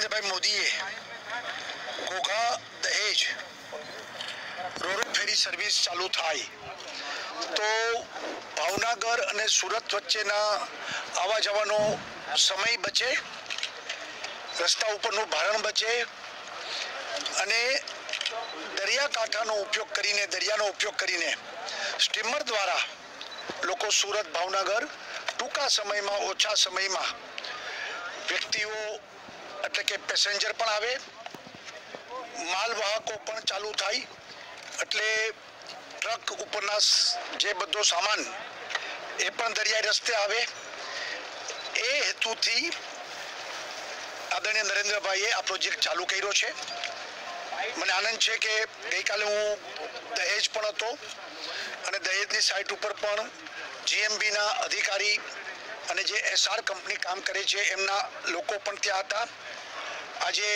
નરેન્દ્રભાઈ મોદીએ Ghogha Dahej રોરો ferry service ચાલુ થાય તો ભાવનગર અને સુરત વચ્ચેના આવવા જવાનો સમય બચે, રસ્તા ઉપરનું ભારણ બચે અને દરિયાકાંઠાનો ઉપયોગ કરીને, દરિયાનો ઉપયોગ કરીને સ્ટીમર દ્વારા લોકો સુરત ભાવનગર ટૂંકા સમયમાં, ઓછા સમયમાં વ્યક્તિઓ એટલે કે પેસેન્જર પણ આવે, માલવાહકો પણ ચાલુ થાય, એટલે ટ્રક ઉપરના જે બધો સામાન એ પણ દરિયાઈ રસ્તે આવે. એ હેતુથી આદરણીય નરેન્દ્રભાઈએ આ પ્રોજેક્ટ ચાલુ કર્યો છે. મને આનંદ છે કે ગઈકાલે હું દહેજ પણ હતો અને દહેજની સાઇટ ઉપર પણ જીએમબીના અધિકારી અને જે એસઆર કંપની કામ કરે છે એમના લોકો પણ ત્યાં હતા. આજે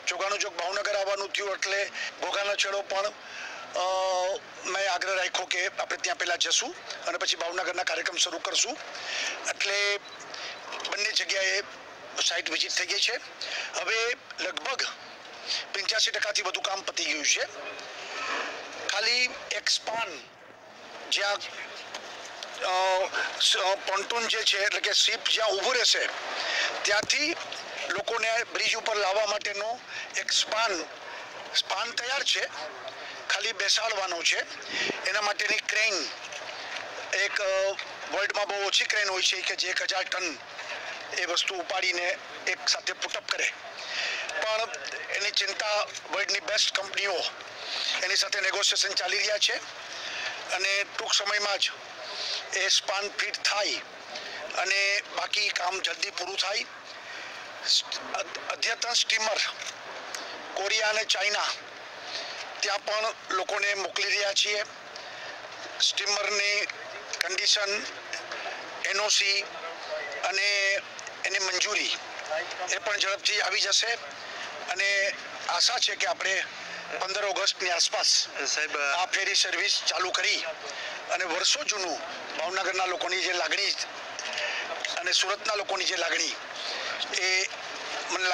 જોગાનું જોગ ભાવનગર આવવાનું થયું એટલે ઘોઘાનો છેડો પણ મેં આગ્રહ રાખ્યો કે આપણે ત્યાં પહેલાં જશું અને પછી ભાવનગરના કાર્યક્રમ શરૂ કરશું. એટલે બંને જગ્યાએ સાઇટ વિઝિટ થઈ ગઈ છે. હવે લગભગ 85% વધુ કામ પતી ગયું છે. ખાલી એક સ્પાન જ્યાં પોન્ટૂન જે છે એટલે કે શિપ જ્યાં ઊભું રહેશે ત્યાંથી લોકોને બ્રિજ ઉપર લાવવા માટેનો એક સ્પાન તૈયાર છે, ખાલી બેસાડવાનો છે. એના માટેની ક્રેન, એક વર્લ્ડમાં બહુ ઓછી ક્રેન હોય છે કે જે 1000 ટન એ વસ્તુ ઉપાડીને એક સાથે પુટઅપ કરે, પણ એની ચિંતા વર્લ્ડની બેસ્ટ કંપનીઓ એની સાથે નેગોશિએશન ચાલી રહ્યા છે અને ટૂંક સમયમાં જ એ સ્પાન ફિટ થાય અને બાકી કામ જલ્દી પૂરું થાય. અદ્યતન સ્ટીમર કોરિયા અને ચાઇના ત્યાં પણ લોકોને મોકલી રહ્યા છીએ. સ્ટીમરની કન્ડિશન, એનઓસી અને એની મંજૂરી એ પણ ઝડપથી આવી જશે અને આશા છે કે આપણે 15 ઓગસ્ટની આસપાસ સાહેબ આ ફેરી સર્વિસ ચાલુ કરી અને વર્ષો જૂનું ભાવનગરના લોકોની જે લાગણી અને સુરતના લોકોની જે લાગણી એ મને